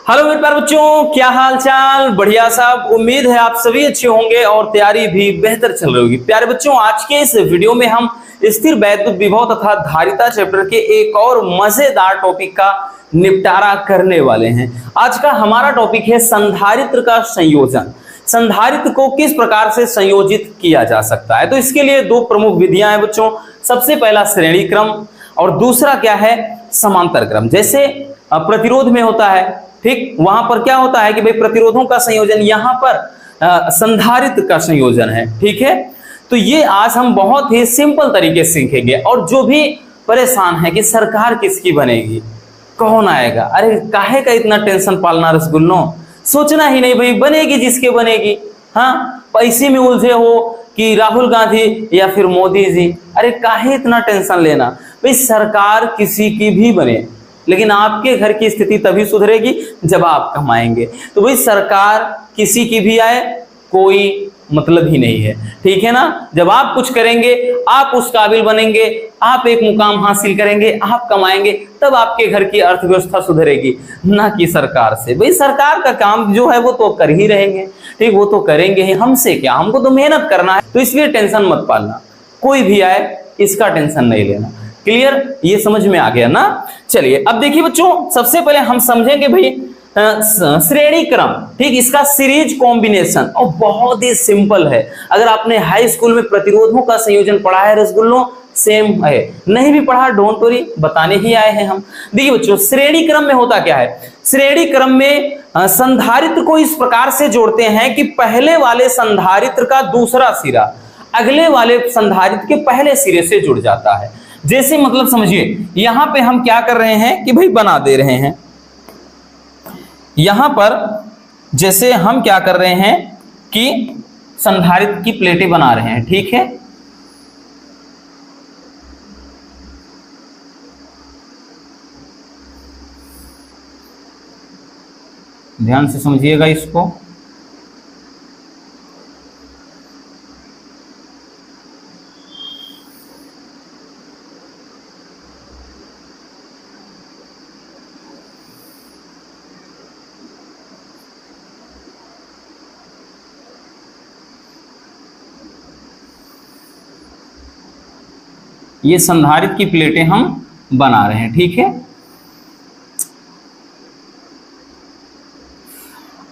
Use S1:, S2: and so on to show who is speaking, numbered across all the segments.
S1: Hello मेरे प्यारे बच्चों, क्या हाल चाल। बढ़िया साहब, उम्मीद है आप सभी अच्छे होंगे और तैयारी भी बेहतर चल रही होगी। प्यारे बच्चों, आज के इस वीडियो में हम स्थिर वैद्युत विभव तथा धारिता चैप्टर के एक और मजेदार टॉपिक का निपटारा करने वाले हैं। आज का हमारा टॉपिक है संधारित्र का संयोजन। संधारित्र को किस प्रकार से संयोजित किया जा सकता है। तो इसके लिए दो प्रमुख विधियां हैं बच्चों। सबसे पहला श्रेणी क्रम और दूसरा क्या है, समांतर क्रम। जैसे प्रतिरोध में होता है, ठीक, वहां पर क्या होता है कि भाई प्रतिरोधों का संयोजन, यहां पर संधारित्र का संयोजन है। ठीक है, तो ये आज हम बहुत ही सिंपल तरीके से सीखेंगे। और जो भी परेशान है कि सरकार किसकी बनेगी, कौन आएगा, अरे काहे का इतना टेंशन पालना रसगुल्लो, सोचना ही नहीं भाई, बनेगी जिसके बनेगी। हाँ, पैसे में उलझे हो कि राहुल गांधी या फिर मोदी जी, अरे काहे इतना टेंशन लेना भाई, सरकार किसी की भी बने लेकिन आपके घर की स्थिति तभी सुधरेगी जब आप कमाएंगे। तो भाई सरकार किसी की भी आए कोई मतलब ही नहीं है, ठीक है ना। जब आप कुछ करेंगे, आप उस काबिल बनेंगे, आप एक मुकाम हासिल करेंगे, आप कमाएंगे, तब आपके घर की अर्थव्यवस्था सुधरेगी, ना कि सरकार से। भाई सरकार का काम जो है वो तो कर ही रहेंगे, ठीक, वो तो करेंगे ही, हमसे क्या, हमको तो मेहनत करना है। तो इसलिए टेंशन मत पालना, कोई भी आए इसका टेंशन नहीं लेना। क्लियर, ये समझ में आ गया ना। चलिए अब देखिए बच्चों, सबसे पहले हम समझेंगे भाई श्रेणी क्रम, ठीक, इसका सीरीज कॉम्बिनेशन। और बहुत ही सिंपल है। अगर आपने हाई स्कूल में प्रतिरोधों का संयोजन पढ़ा है रसगुल्लो, सेम है। नहीं भी पढ़ा डोंट वरी, बताने ही आए हैं हम। देखिए बच्चों, श्रेणी क्रम में होता क्या है। श्रेणी क्रम में संधारित्र को इस प्रकार से जोड़ते हैं कि पहले वाले संधारित्र का दूसरा सिरा अगले वाले संधारित्र के पहले सिरे से जुड़ जाता है। जैसे मतलब समझिए, यहां पे हम क्या कर रहे हैं कि भाई बना दे रहे हैं, यहां पर जैसे हम क्या कर रहे हैं कि संधारित्र की प्लेटें बना रहे हैं, ठीक है। ध्यान से समझिएगा इसको। ये संधारित्र की प्लेटें हम बना रहे हैं, ठीक है।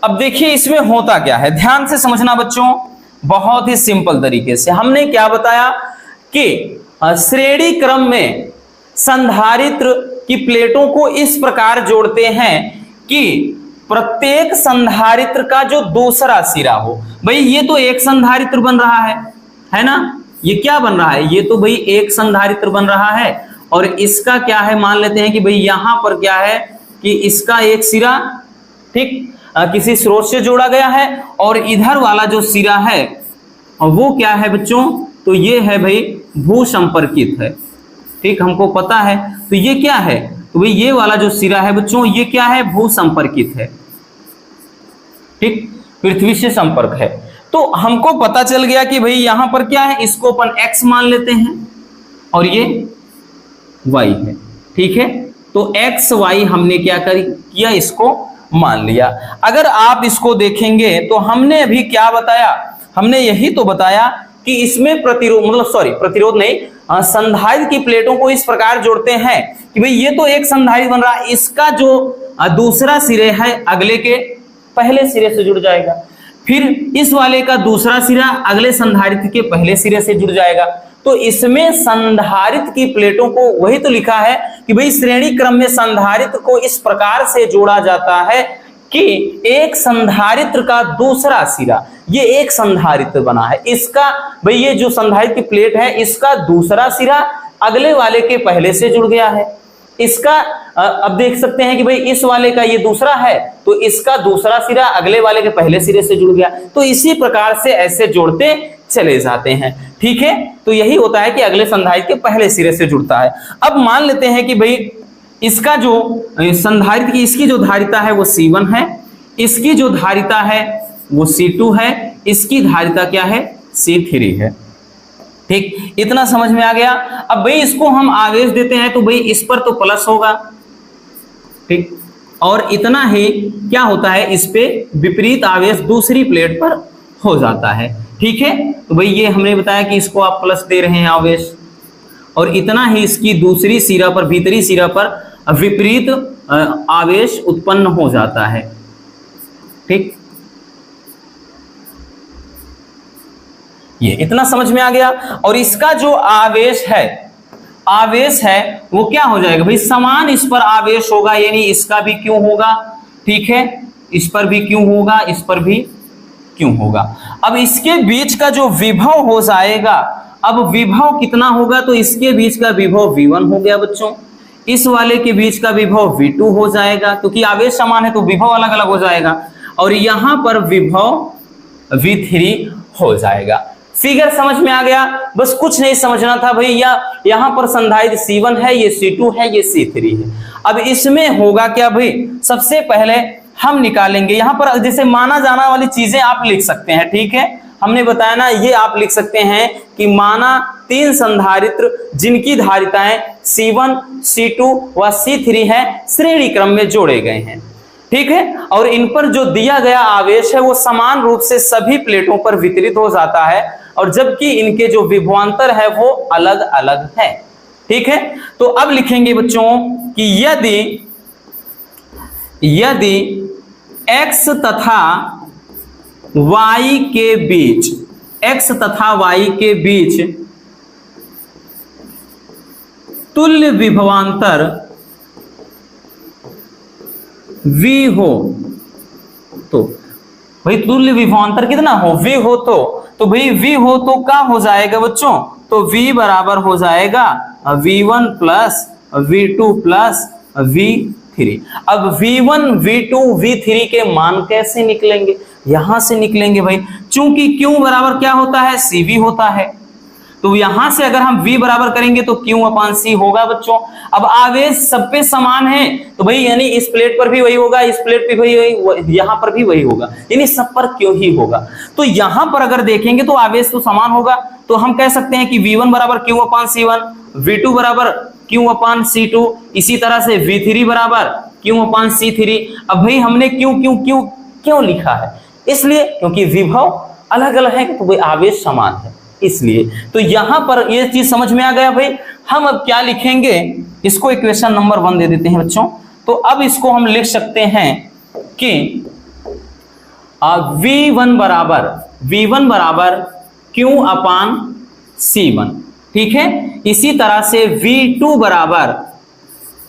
S1: अब देखिए इसमें होता क्या है, ध्यान से समझना बच्चों, बहुत ही सिंपल तरीके से। हमने क्या बताया कि श्रेणी क्रम में संधारित्र की प्लेटों को इस प्रकार जोड़ते हैं कि प्रत्येक संधारित्र का जो दूसरा सिरा हो। भाई ये तो एक संधारित्र बन रहा है ना। ये क्या बन रहा है, ये तो भाई एक संधारित्र बन रहा है। और इसका क्या है, मान लेते हैं कि भाई यहां पर क्या है कि इसका एक सिरा, ठीक, किसी स्रोत से जोड़ा गया है, और इधर वाला जो सिरा है वो क्या है बच्चों, तो ये है भाई भू संपर्कित है, ठीक, हमको पता है। तो ये क्या है, तो भाई ये वाला जो सिरा है बच्चों, ये क्या है, भू संपर्कित है, ठीक, पृथ्वी से संपर्क है। तो हमको पता चल गया कि भाई यहां पर क्या है, इसको अपन x मान लेते हैं और ये y है, ठीक है। तो x y हमने क्या किया, इसको मान लिया। अगर आप इसको देखेंगे तो हमने अभी क्या बताया, हमने यही तो बताया कि इसमें प्रतिरोध, मतलब सॉरी प्रतिरोध नहीं, संधारित्र की प्लेटों को इस प्रकार जोड़ते हैं कि भाई ये तो एक संधारित्र बन रहा है, इसका जो दूसरा सिरे है अगले के पहले सिरे से जुड़ जाएगा, फिर इस वाले का दूसरा सिरा अगले संधारित्र के पहले सिरे से जुड़ जाएगा। तो इसमें संधारित्र की प्लेटों को, वही तो लिखा है कि भाई श्रेणी क्रम में संधारित्र को इस प्रकार से जोड़ा जाता है कि एक संधारित्र का दूसरा सिरा, ये एक संधारित्र बना है, इसका भाई ये जो संधारित्र की प्लेट है इसका दूसरा सिरा अगले वाले के पहले से जुड़ गया है। इसका अब देख सकते हैं कि भाई इस वाले का ये दूसरा है, तो इसका दूसरा सिरा अगले वाले के पहले सिरे से जुड़ गया। तो इसी प्रकार से ऐसे जोड़ते चले जाते हैं, ठीक है। तो यही होता है कि अगले संधारित्र के पहले सिरे से जुड़ता है। अब मान लेते हैं कि भाई इसका जो संधारित्र की इसकी जो धारिता है वो C1 है, इसकी जो धारिता है वो C2 है, इसकी धारिता क्या है, C3 है, ठीक। इतना समझ में आ गया। अब भाई इसको हम आवेश देते हैं तो भाई इस पर तो प्लस होगा, ठीक, और इतना ही क्या होता है, इस पे विपरीत आवेश दूसरी प्लेट पर हो जाता है। ठीक है, तो भाई ये हमने बताया कि इसको आप प्लस दे रहे हैं आवेश, और इतना ही इसकी दूसरी सिरा पर, भीतरी सिरा पर विपरीत आवेश उत्पन्न हो जाता है। ठीक, ये इतना समझ में आ गया। और इसका जो आवेश है वो क्या हो जाएगा भाई, समान इस पर आवेश होगा, यानी इसका भी क्यों होगा, ठीक है, इस पर भी क्यों होगा, इस पर भी क्यों होगा। अब इसके बीच का जो विभव हो जाएगा, अब विभव कितना होगा, तो इसके बीच का विभव V1 हो गया बच्चों, इस वाले के बीच का विभव V2 हो जाएगा, क्योंकि आवेश समान है तो विभव अलग अलग हो जाएगा, और यहां पर विभव V3 हो जाएगा। फिगर समझ में आ गया, बस कुछ नहीं समझना था भाई, यहां पर संधारित्र C1 है, ये C2 है, ये C3 है। अब इसमें होगा क्या भाई, सबसे पहले हम निकालेंगे, यहां पर जैसे माना जाना वाली चीजें आप लिख सकते हैं। ठीक है, हमने बताया ना, ये आप लिख सकते हैं कि माना 3 संधारित्र जिनकी धारिताएं C1, C2 व C3 है, श्रेणी क्रम में जोड़े गए हैं। ठीक है, और इन पर जो दिया गया आवेश है वो समान रूप से सभी प्लेटों पर वितरित हो जाता है, और जबकि इनके जो विभवांतर है वो अलग अलग है। ठीक है, तो अब लिखेंगे बच्चों कि यदि x तथा y के बीच, x तथा y के बीच तुल्य विभवांतर V हो, तो भाई तुल्य विभवांतर कितना हो, V हो, तो भाई V हो तो क्या हो जाएगा बच्चों, तो V बराबर हो जाएगा V1 plus V2 plus V3। अब V1, V2, V3 के मान कैसे निकलेंगे, यहां से निकलेंगे भाई, चूंकि Q बराबर क्या होता है, CV होता है, तो यहां से अगर हम V बराबर करेंगे तो Q अपान C होगा बच्चों। अब आवेश सब पे समान है, तो भाई यानी इस प्लेट पर भी वही होगा, इस प्लेट पे भी वही, यहां पर भी वही होगा, यानी सब पर क्यों ही होगा। तो यहां पर अगर देखेंगे तो आवेश तो समान होगा, तो हम कह सकते हैं कि V1 बराबर Q अपान C1, V2 बराबर Q अपान C2, इसी तरह से V3 बराबर Q अपान C3। अब भाई हमने क्यों लिखा है, इसलिए क्योंकि विभव अलग अलग है, तो भाई आवेश समान है इसलिए। तो यहां पर ये चीज समझ में आ गया भाई। हम अब क्या लिखेंगे, इसको इक्वेशन नंबर 1 दे देते हैं बच्चों। तो अब इसको हम लिख सकते हैं कि V1 बराबर Q अपान C1, ठीक है। इसी तरह से V2 बराबर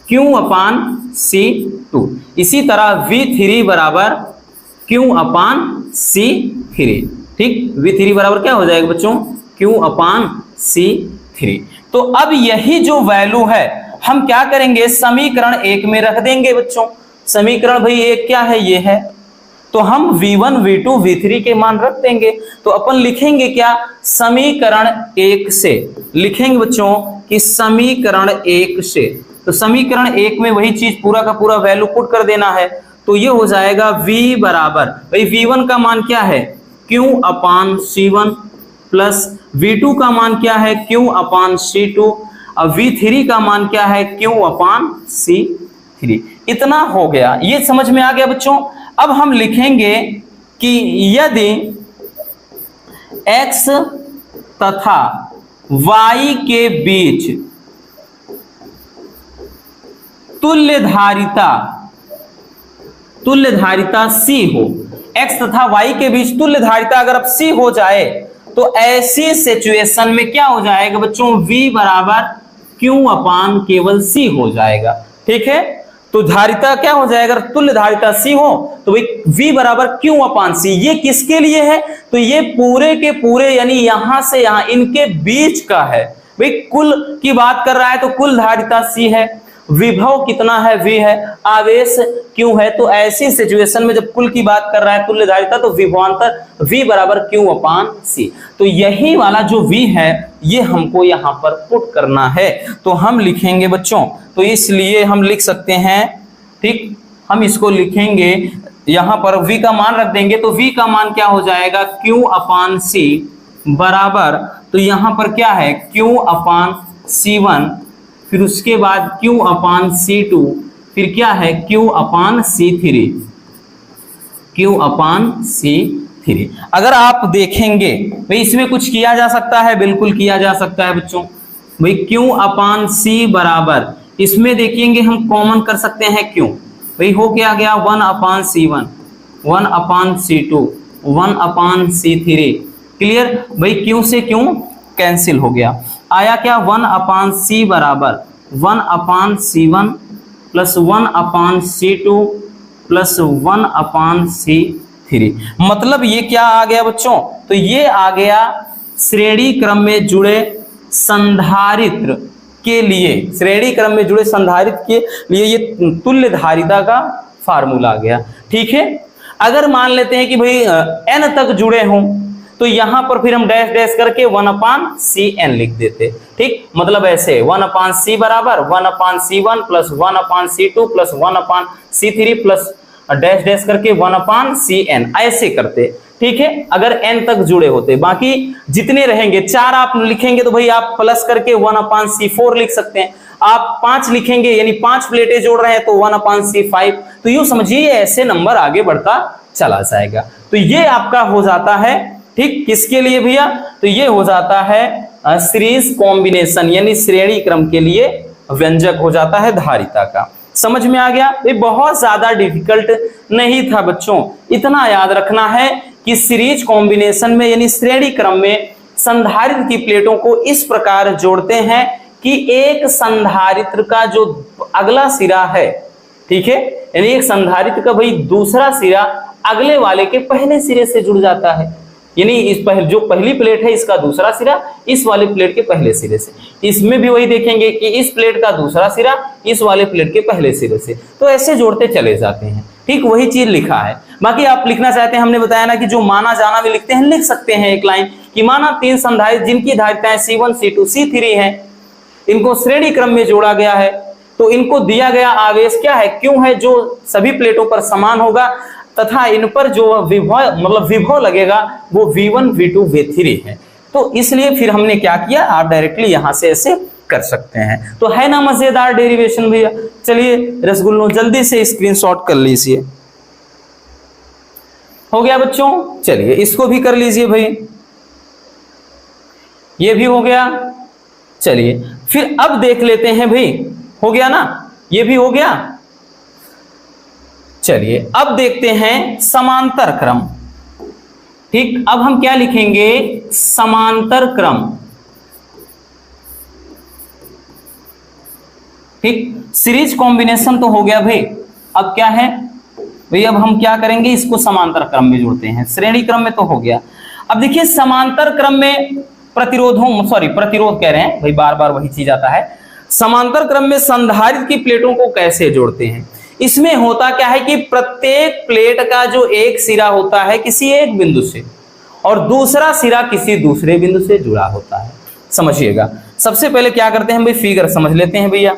S1: Q अपान C2, इसी तरह V3 बराबर Q अपान C3, ठीक। V3 बराबर क्या हो जाएगा बच्चों, Q अपान C3। तो अब यही जो वैल्यू है हम क्या करेंगे, समीकरण 1 में रख देंगे बच्चों। समीकरण भाई एक क्या है, ये है, तो हम V1, V2, V3 के मान रख देंगे। तो अपन लिखेंगे क्या, समीकरण 1 से लिखेंगे बच्चों कि समीकरण 1 से, तो समीकरण 1 में वही चीज पूरा का पूरा वैल्यू पुट कर देना है। तो ये हो जाएगा V बराबर, भाई V1 का मान क्या है, Q अपान C1 प्लस V2 का मान क्या है, Q अपान C2, अब V3 का मान क्या है, Q अपान C3। इतना हो गया, ये समझ में आ गया बच्चों। अब हम लिखेंगे कि यदि X तथा Y के बीच तुल्य धारिता C हो, X तथा Y के बीच तुल्य धारिता अगर अब C हो जाए तो ऐसी सिचुएशन में क्या हो जाएगा बच्चों, V बराबर Q अपान केवल C हो जाएगा, ठीक है। तो धारिता क्या हो जाएगा, अगर तुल्य धारिता C हो तो भाई V बराबर Q अपान C। ये किसके लिए है, तो ये पूरे के पूरे यानी यहां से यहां इनके बीच का है। भाई कुल की बात कर रहा है तो कुल धारिता C है, विभव कितना है, V है, आवेश Q है। तो ऐसी सिचुएशन में जब कुल की बात कर रहा है तुल्य धारिता, तो विभवांतर V बराबर Q अपान C। तो यही वाला जो V है ये हमको यहाँ पर पुट करना है। तो हम लिखेंगे बच्चों, तो इसलिए हम लिख सकते हैं, ठीक, हम इसको लिखेंगे यहाँ पर V का मान रख देंगे। तो V का मान क्या हो जाएगा, Q अपान C बराबर, तो यहाँ पर क्या है Q अपान C1, फिर उसके बाद Q अपान C2, फिर क्या है Q अपान C3, Q अपान C3। अगर आप देखेंगे भाई इसमें कुछ किया जा सकता है, बिल्कुल किया जा सकता है बच्चों। भाई Q अपान C बराबर, इसमें देखेंगे हम कॉमन कर सकते हैं Q, भाई हो क्या गया 1 अपान C1, 1 अपान C2, 1 अपान C3। क्लियर, भाई Q से Q कैंसिल हो गया, आया क्या 1 अपान C बराबर 1 अपान C1 प्लस 1 अपान C2 प्लस 1 अपान C3। मतलब ये क्या आ गया बच्चों, तो ये आ गया श्रेणी क्रम में जुड़े संधारित्र के लिए, श्रेणी क्रम में जुड़े संधारित्र के लिए ये तुल्य धारिता का फार्मूला आ गया। ठीक है, अगर मान लेते हैं कि भाई n तक जुड़े हों तो यहां पर फिर हम डैश डैश करके 1 अपान Cn लिख देते। ठीक, मतलब ऐसे 1 अपान C बराबर 1 अपान C1 प्लस 1 अपान C2 प्लस 1 अपान C3 प्लस डैश डैश करके 1 अपान Cn, ऐसे करते। ठीक है, अगर n तक जुड़े होते, बाकी जितने रहेंगे 4 आप लिखेंगे तो भाई आप प्लस करके 1 अपान C4 लिख सकते हैं। आप 5 लिखेंगे यानी 5 प्लेटें जोड़ रहे हैं तो 1 अपान C5। तो यूं समझिए ऐसे नंबर आगे बढ़ता चला जाएगा। तो ये आपका हो जाता है, ठीक, किसके लिए भैया, तो ये हो जाता है सीरीज कॉम्बिनेशन यानी श्रेणी क्रम के लिए व्यंजक हो जाता है धारिता का। समझ में आ गया, ये बहुत ज्यादा डिफिकल्ट नहीं था बच्चों। इतना याद रखना है कि सीरीज कॉम्बिनेशन में यानी श्रेणी क्रम में संधारित्र की प्लेटों को इस प्रकार जोड़ते हैं कि एक संधारित्र का जो अगला सिरा है, ठीक है, यानी एक संधारित्र का भाई दूसरा सिरा अगले वाले के पहले सिरे से जुड़ जाता है। यानी इस जो पहली प्लेट है इसका दूसरा सिरा इस वाले प्लेट के पहले सिरे से। इसमें भी वही देखेंगे कि इस प्लेट का दूसरा सिरा इस वाले प्लेट के पहले सिरे से, तो ऐसे जोड़ते चले जाते हैं। ठीक, वही चीज लिखा है। बाकी आप लिखना चाहते हैं, हमने बताया ना कि जो माना जाना भी लिखते हैं, लिख सकते हैं एक लाइन कि माना 3 संधारित्र जिनकी धारिताएं C1 C2 C3 हैं, इनको श्रेणी क्रम में जोड़ा गया है, तो इनको दिया गया आवेश क्या है, क्यों है, जो सभी प्लेटों पर समान होगा तथा इन पर जो विभव लगेगा वो V1 V2 V3 है। तो इसलिए फिर हमने क्या किया, आप डायरेक्टली यहां से ऐसे कर सकते हैं। तो है ना मजेदार डेरिवेशन भैया। चलिए रसगुल्लों जल्दी से स्क्रीनशॉट कर लीजिए। हो गया बच्चों, चलिए इसको भी कर लीजिए भाई, ये भी हो गया। चलिए फिर अब देख लेते हैं भाई, हो गया ना, ये भी हो गया। चलिए अब देखते हैं समांतर क्रम। ठीक, अब हम क्या लिखेंगे, समांतर क्रम। ठीक, सीरीज कॉम्बिनेशन तो हो गया भाई, अब क्या है भाई, अब हम क्या करेंगे, इसको समांतर क्रम में जोड़ते हैं। श्रेणी क्रम में तो हो गया। अब देखिए समांतर क्रम में प्रतिरोध कह रहे हैं भाई, बार बार वही चीज आता है। समांतर क्रम में संधारित्र की प्लेटों को कैसे जोड़ते हैं। इसमें होता क्या है कि प्रत्येक प्लेट का जो एक सिरा होता है किसी एक बिंदु से और दूसरा सिरा किसी दूसरे बिंदु से जुड़ा होता है। समझिएगा, सबसे पहले क्या करते हैं भाई, फिगर समझ लेते हैं भैया,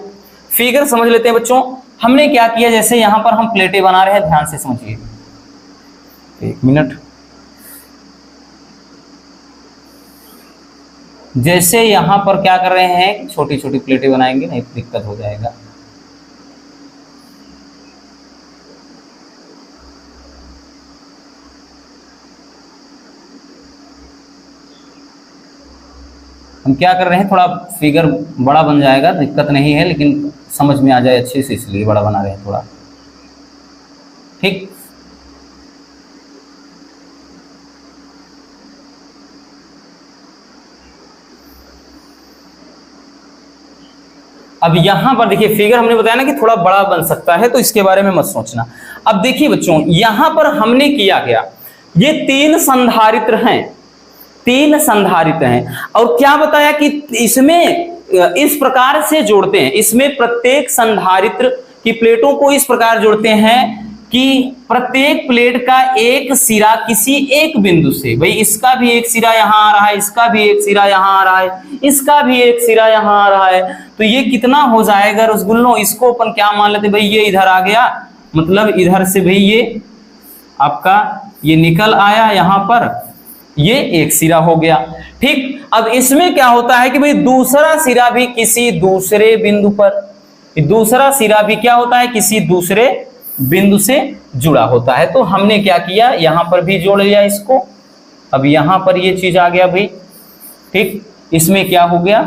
S1: फिगर समझ लेते हैं बच्चों। हमने क्या किया, जैसे यहां पर हम प्लेटें बना रहे हैं, ध्यान से समझिए, 1 मिनट। जैसे यहां पर क्या कर रहे हैं, छोटी छोटी प्लेटें बनाएंगे, नहीं दिक्कत हो जाएगा। हम क्या कर रहे हैं, थोड़ा फिगर बड़ा बन जाएगा, दिक्कत नहीं है, लेकिन समझ में आ जाए अच्छे से, इसलिए बड़ा बना रहे हैं थोड़ा। ठीक, अब यहां पर देखिए फिगर हमने बताया ना कि थोड़ा बड़ा बन सकता है, तो इसके बारे में मत सोचना। अब देखिए बच्चों, यहां पर हमने किया गया, ये 3 संधारित्र हैं, 3 संधारित्र हैं, और क्या बताया कि इसमें इस प्रकार से जोड़ते हैं, इसमें प्रत्येक संधारित्र की प्लेटों को इस प्रकार जोड़ते हैं कि प्रत्येक प्लेट का एक सिरा किसी एक बिंदु से, भाई इसका भी एक सिरा यहां आ रहा है, इसका भी एक सिरा यहां आ रहा है, इसका भी एक सिरा यहां आ रहा है, तो ये कितना हो जाएगा रसगुल्लों, इसको अपन क्या मान लेते, भाई ये इधर आ गया, मतलब इधर से भाई ये आपका ये निकल आया यहां पर, ये एक सिरा हो गया। ठीक, अब इसमें क्या होता है कि भाई दूसरा सिरा भी किसी दूसरे बिंदु पर, दूसरा सिरा भी क्या होता है, किसी दूसरे बिंदु से जुड़ा होता है। तो हमने क्या किया, यहां पर भी जोड़ लिया इसको। अब यहां पर ये चीज आ गया भाई, ठीक। इसमें क्या हो गया,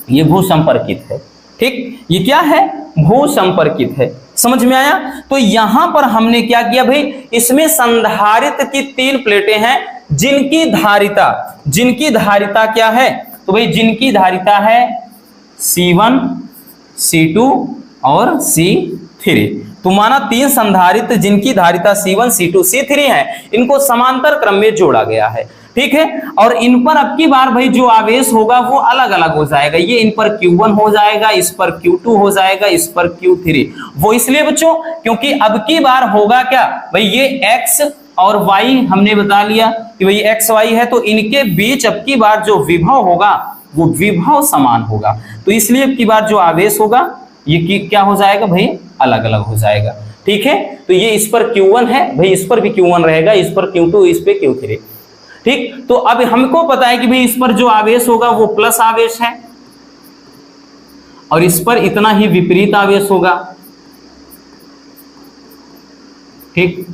S1: ये भू संपर्कित है, ठीक। ये क्या है, भू संपर्कित है, समझ में आया। तो यहां पर हमने क्या किया भाई, इसमें संधारित्र की 3 प्लेटें हैं जिनकी धारिता क्या है, तो भाई जिनकी धारिता है C1, C2 और C3। तो माना 3 संधारित्र जिनकी धारिता C1, C2, C3 है, इनको समांतर क्रम में जोड़ा गया है, ठीक है। और इन पर अब की बार भाई जो आवेश होगा वो अलग अलग हो जाएगा। ये इन पर Q1 हो जाएगा, इस पर Q2 हो जाएगा, इस पर Q3। वो इसलिए बच्चों क्योंकि अब की बार होगा क्या भाई, ये X और Y हमने बता लिया कि भाई X Y है, तो इनके बीच अब की बार जो विभव होगा वो विभव समान होगा। तो इसलिए अब की बार जो आवेश होगा ये क्या हो जाएगा भाई, अलग अलग हो जाएगा, ठीक है। तो ये इस पर Q1 है भाई, इस पर भी Q1 रहेगा, इस पर Q2, इस पे Q3, ठीक। तो अब हमको पता है कि भाई इस पर जो आवेश होगा वो प्लस आवेश है और इस पर इतना ही विपरीत आवेश होगा, ठीक।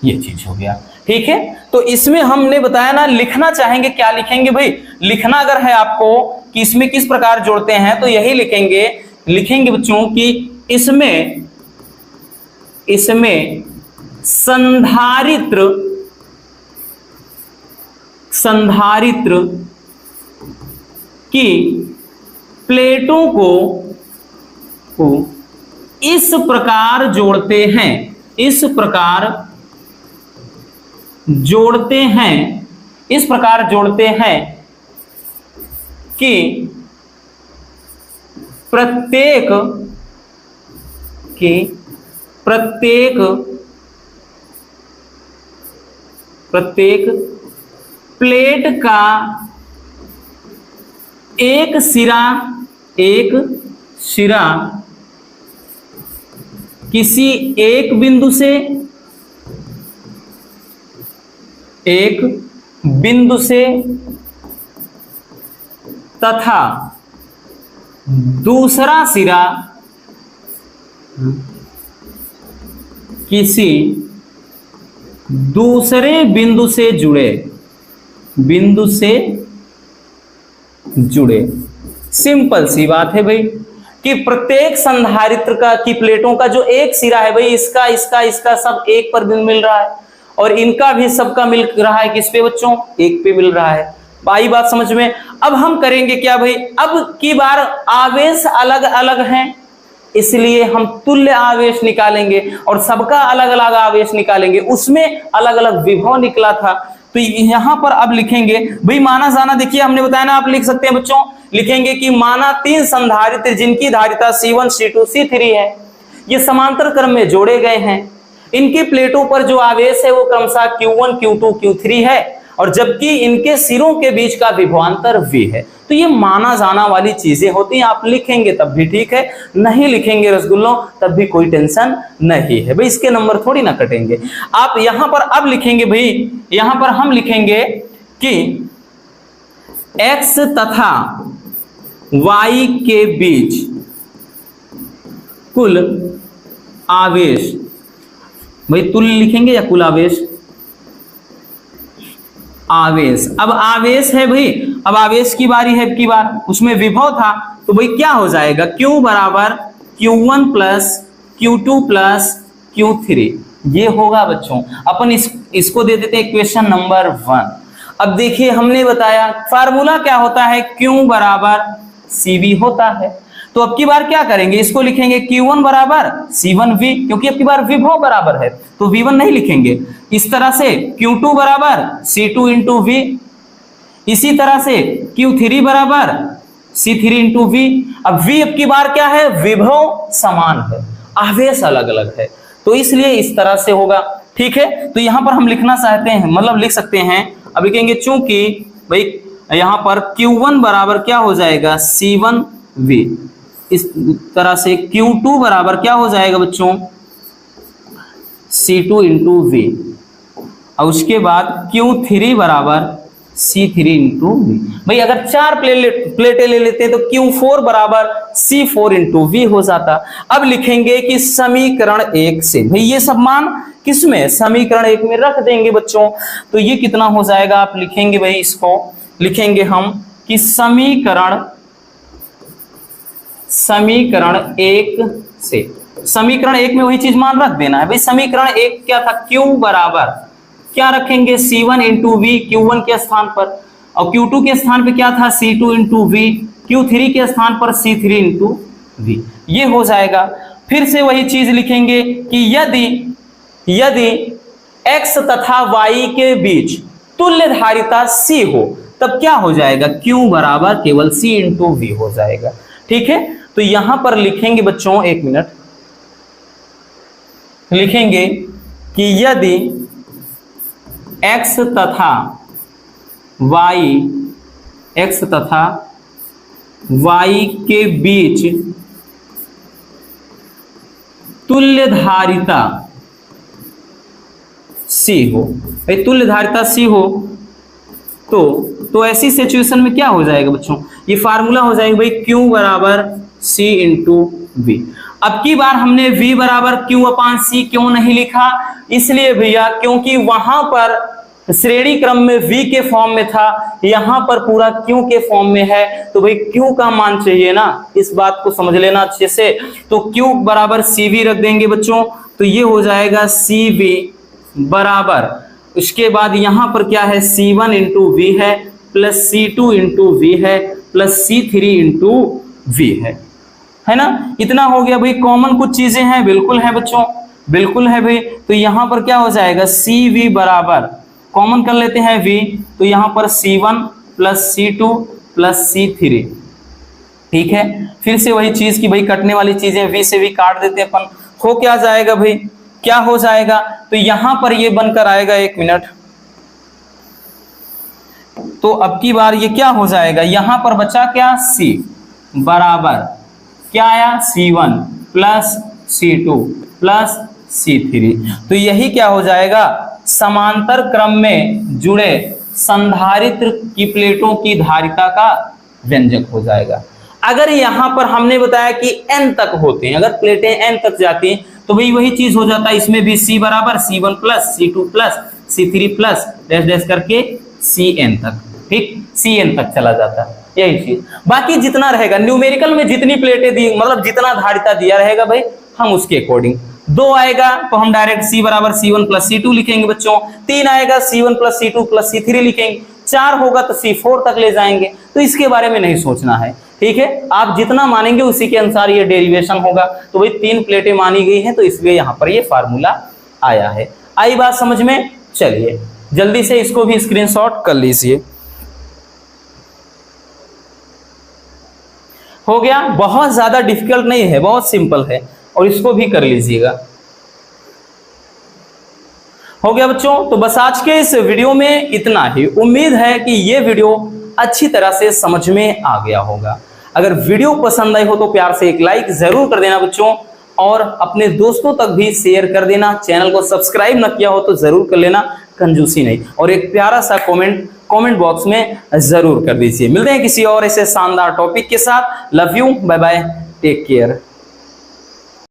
S1: ये चीज हो गया, ठीक है। तो इसमें हमने बताया ना, लिखना चाहेंगे क्या लिखेंगे भाई, लिखना अगर है आपको कि इसमें किस प्रकार जोड़ते हैं तो यही लिखेंगे बच्चों कि इसमें संधारित्र की प्लेटों को इस प्रकार जोड़ते हैं, इस प्रकार जोड़ते हैं कि प्रत्येक प्लेट का एक सिरा किसी एक बिंदु से तथा दूसरा सिरा किसी दूसरे बिंदु से जुड़े। सिंपल सी बात है भाई कि प्रत्येक संधारित्र की प्लेटों का जो एक सिरा है भाई, इसका सब एक पर मिल रहा है और इनका भी सबका मिल रहा है किस पे बच्चों, एक पे मिल रहा है। आई बात समझ में। अब हम करेंगे क्या भाई, अब की बार आवेश अलग अलग हैं, इसलिए हम तुल्य आवेश निकालेंगे और सबका अलग अलग आवेश निकालेंगे, उसमें अलग अलग विभव निकला था। तो यहां पर अब लिखेंगे भाई माना जाना, देखिए हमने बताया ना, आप लिख सकते हैं बच्चों, लिखेंगे कि माना 3 संधारित्र जिनकी धारिता C1, C2, C3 है, ये समांतर क्रम में जोड़े गए हैं। इनकी प्लेटों पर जो आवेश है वो क्रमशः Q1, Q2, Q3 है और जबकि इनके सिरों के बीच का विभवांतर V है। तो ये माना जाना वाली चीजें होती हैं, आप लिखेंगे तब भी ठीक है, नहीं लिखेंगे रसगुल्लों तब भी कोई टेंशन नहीं है भाई, इसके नंबर थोड़ी ना कटेंगे। आप यहां पर अब लिखेंगे भाई, यहां पर हम लिखेंगे कि X तथा Y के बीच कुल आवेश, भाई तुल्य लिखेंगे या कुल आवेश, आवेश। अब आवेश है भाई, अब आवेश की बारी है की बार, उसमें विभव था तो भाई क्या हो जाएगा, Q बराबर Q1 plus Q2 plus Q3, ये होगा बच्चों। अपन इसको दे देते हैं क्वेश्चन नंबर 1। अब देखिए हमने बताया फार्मूला क्या होता है, Q बराबर CV होता है। तो अब की बार क्या करेंगे, इसको लिखेंगे Q1 बराबर C1V, क्योंकि अब की बार विभव बराबर है तो V1 नहीं लिखेंगे। इस तरह से Q2 बराबर C2 इंटू V, इसी तरह से Q3 बराबर C3 इंटू V। अब V अब की बार क्या है, विभव समान है, आवेश अलग अलग है, तो इसलिए इस तरह से होगा, ठीक है। तो यहां पर हम लिखना चाहते हैं, मतलब लिख सकते हैं, अब लिखेंगे चूंकि भाई यहां पर Q1 बराबर क्या हो जाएगा, C1V, इस तरह से Q2 बराबर क्या हो जाएगा बच्चों, C2 इंटू V। और उसके बाद Q3 बराबर C3 इंटू वी। भाई अगर 4 प्लेटें ले लेते हैं तो Q4 बराबर C4 इंटू वी हो जाता। अब लिखेंगे कि समीकरण 1 से, भाई ये सब मान किसमें, समीकरण 1 में रख देंगे बच्चों। तो ये कितना हो जाएगा, आप लिखेंगे भाई, इसको लिखेंगे हम कि समीकरण 1 से, समीकरण 1 में वही चीज मान रख देना है भाई। समीकरण 1 क्या था, Q बराबर क्या रखेंगे, C1 इंटू वी Q1 के स्थान पर, और Q2 के स्थान पे क्या था, C2 इंटू वी, Q3 के स्थान पर C3 इंटू वी, ये हो जाएगा। फिर से वही चीज लिखेंगे कि यदि x तथा y के बीच तुल्य धारिता C हो तब क्या हो जाएगा, Q बराबर केवल C इंटू वी हो जाएगा। ठीक है, तो यहां पर लिखेंगे बच्चों, एक मिनट, लिखेंगे कि यदि x तथा y के बीच तुल्य धारिता C हो, भाई तुल्य धारिता C हो तो ऐसी सिचुएशन में क्या हो जाएगा बच्चों, ये फार्मूला हो जाएगा भाई Q बराबर C इंटू वी। अब की बार हमने V बराबर Q अपान C क्यों नहीं लिखा, इसलिए भैया क्योंकि वहां पर श्रेणी क्रम में V के फॉर्म में था, यहां पर पूरा Q के फॉर्म में है, तो भाई Q का मान चाहिए ना, इस बात को समझ लेना अच्छे से। तो Q बराबर CV रख देंगे बच्चों, तो ये हो जाएगा CV बराबर, उसके बाद यहां पर क्या है, C1 इंटू वी है प्लस C2 इंटू वी है प्लस C3 इंटू वी है ना। इतना हो गया भाई। कॉमन कुछ चीजें हैं, बिल्कुल है बच्चों, बिल्कुल है भाई। तो यहां पर क्या हो जाएगा, CV बराबर कॉमन कर लेते हैं V, तो यहां पर C1 plus C2 plus C3। ठीक है, फिर से वही चीज की भाई कटने वाली चीजें V से भी काट देते हैं अपन, हो क्या जाएगा भाई, क्या हो जाएगा, तो यहां पर ये बनकर आएगा, एक मिनट, तो अब की बार ये क्या हो जाएगा, यहां पर बचा क्या, C बराबर क्या आया, C1 plus C2 plus C3। तो यही क्या हो जाएगा, समांतर क्रम में जुड़े संधारित्र की प्लेटों की धारिता का व्यंजक हो जाएगा। अगर यहां पर हमने बताया कि n तक होते हैं, अगर प्लेटें n तक जाती हैं तो भाई वही चीज हो जाता है, इसमें भी C बराबर C1 plus C2 plus C3 plus dash dash करके Cn तक, ठीक, Cn तक चला जाता है, यही चीज। बाकी जितना रहेगा न्यूमेरिकल में, जितनी प्लेटें दी, मतलब जितना धारिता दिया रहेगा भाई, हम उसके अकॉर्डिंग, 2 आएगा तो हम डायरेक्ट C बराबर C1 प्लस C2 लिखेंगे बच्चों, 3 आएगा C1 plus C2 plus C3 लिखेंगे, 4 होगा तो C4 तक ले जाएंगे। तो इसके बारे में नहीं सोचना है, ठीक है, आप जितना मानेंगे उसी के अनुसार ये डेरिवेशन होगा। तो भाई 3 प्लेटें मानी गई हैं, तो इसलिए यहां पर ये फार्मूला आया है। आई बात समझ में, चलिए जल्दी से इसको भी स्क्रीनशॉट कर लीजिए। हो गया, बहुत ज्यादा डिफिकल्ट नहीं है, बहुत सिंपल है, और इसको भी कर लीजिएगा। हो गया बच्चों, तो बस आज के इस वीडियो में इतना ही। उम्मीद है कि ये वीडियो अच्छी तरह से समझ में आ गया होगा। अगर वीडियो पसंद आई हो तो प्यार से एक लाइक जरूर कर देना बच्चों, और अपने दोस्तों तक भी शेयर कर देना। चैनल को सब्सक्राइब न किया हो तो जरूर कर लेना, कंजूसी नहीं, और एक प्यारा सा कमेंट बॉक्स में जरूर कर दीजिए। मिलते हैं किसी और ऐसे शानदार टॉपिक के साथ। Love you, bye bye, take care.